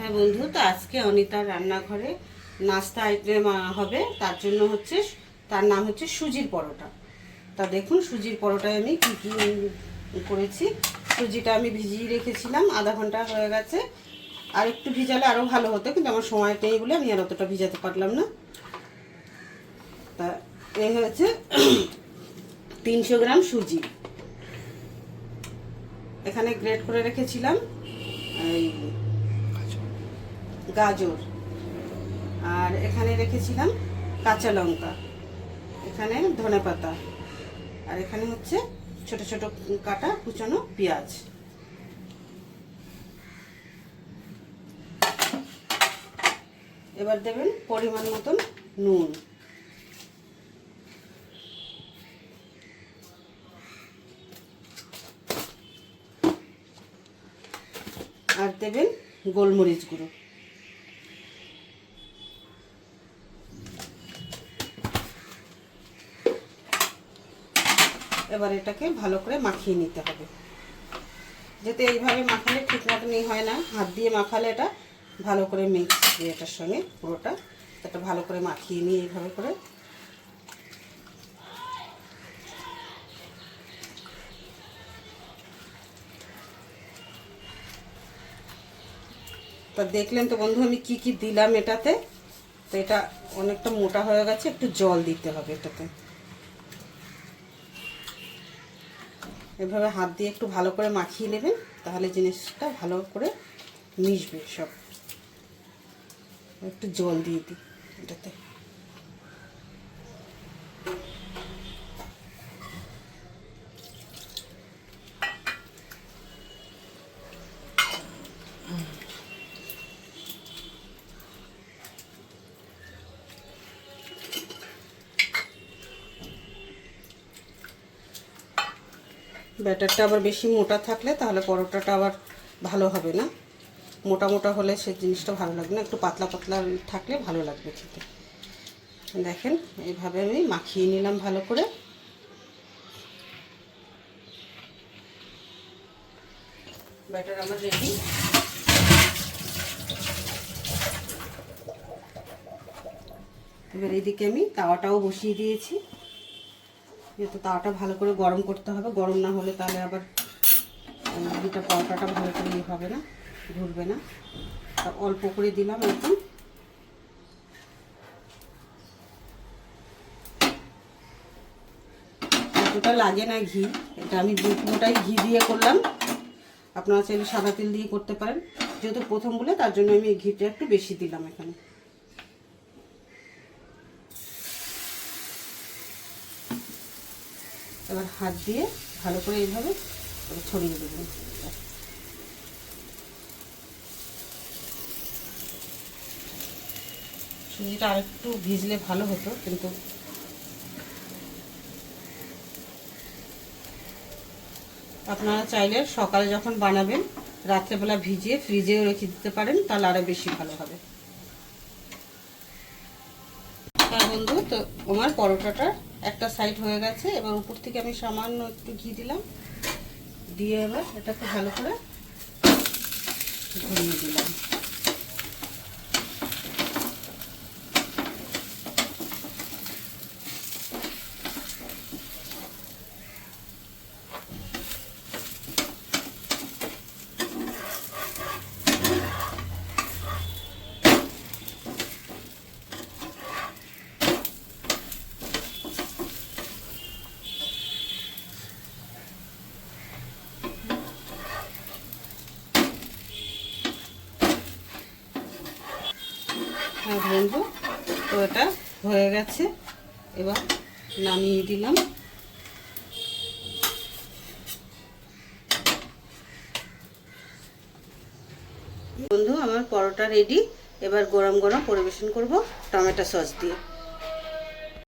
হ্যাঁ বন্ধু, তো আজকে অনিতার রান্নাঘরে নাস্তা আইটেম হবে। তার জন্য হচ্ছে, তার নাম হচ্ছে সুজির পরোটা। তা দেখুন সুজির পরোটায় আমি কী কী করেছি। সুজিটা আমি ভিজিয়ে রেখেছিলাম, আধা ঘন্টা হয়ে গেছে। আর একটু ভিজালে আরও ভালো হতো, কিন্তু আমার সময় নেই বলে আমি আর অতটা ভিজাতে পারলাম না। তা এই হচ্ছে 300 গ্রাম সুজি। এখানে গ্রেট করে রেখেছিলাম এই গাজর, আর এখানে রেখেছিলাম কাঁচা লঙ্কা, এখানে ধনেপাতা, আর এখানে হচ্ছে ছোট ছোট কাটা কুচানো পেঁয়াজ। এবার দেবেন পরিমাণ মতন নুন, আর দেবেন গোলমরিচ গুঁড়ো। এবার এটাকে ভালো করে মাখিয়ে নিতে হবে। যাতে এইভাবে মাখালে ঠিক মতনই হয় না, হাত দিয়ে মাখালে এটা ভালো করে মিক্স দিয়ে এটার সঙ্গে পুরোটা এটা ভালো করে মাখিয়ে নিয়ে এইভাবে করে। তা দেখলেন তো বন্ধু আমি কি কি দিলাম এটাতে। তো এটা অনেকটা মোটা হয়ে গেছে, একটু জল দিতে হবে এটাতে। এভাবে হাত দিয়ে একটু ভালো করে মাখিয়ে নেবেন, তাহলে জিনিসটা ভালো করে মিশবে সব। একটু জল দিয়ে দিই এটাতে। ব্যাটারটা আবার বেশি মোটা থাকলে তাহলে পরোটাটা আবার ভালো হবে না। মোটা মোটা হলে সে জিনিসটা ভালো লাগবে না, একটু পাতলা পাতলা থাকলে ভালো লাগবে খেতে। দেখেন এইভাবে আমি মাখিয়ে নিলাম ভালো করে। ব্যাটার আমার রেডি। এবার এদিকে আমি তাওয়াটাও বসিয়ে দিয়েছি। যেহেতু তাওয়াটা ভালো করে গরম করতে হবে, গরম না হলে তাহলে আবার দুটা পরোটাটা ভালো করে ইয়ে হবে না, ঘুরবে না। তা অল্প করে দিলাম এখন। এতটা লাগে না ঘি, এটা আমি পুরোটাই ঘি দিয়ে করলাম। আপনারা চাইলে সাদা তেল দিয়ে করতে পারেন, যেহেতু প্রথম বলে তার জন্য আমি ঘিটা একটু বেশি দিলাম এখানে। এবার হাত দিয়ে ভালো করে এইভাবে ছড়িয়ে দেবেন। সুজিটা আরেকটু ভিজলে ভালো হতো, কিন্তু আপনারা চাইলে সকালে যখন বানাবেন রাত্রেবেলা ভিজিয়ে ফ্রিজেও রেখে দিতে পারেন, তাহলে আরও বেশি ভালো হবে। হ্যাঁ বন্ধু, তো আমার পরোটাটার একটা সাইড হয়ে গেছে। এবার উপর থেকে আমি সামান্য একটু ঘি দিলাম, দিয়ে এবার এটাকে ভালো করে ঘুরিয়ে দিলাম। হ্যাঁ বন্ধু, তো এটা হয়ে গেছে। এবার নামিয়ে দিলাম। বন্ধু আমার পরোটা রেডি। এবার গরম গরম পরিবেশন করব টমেটো সস দিয়ে।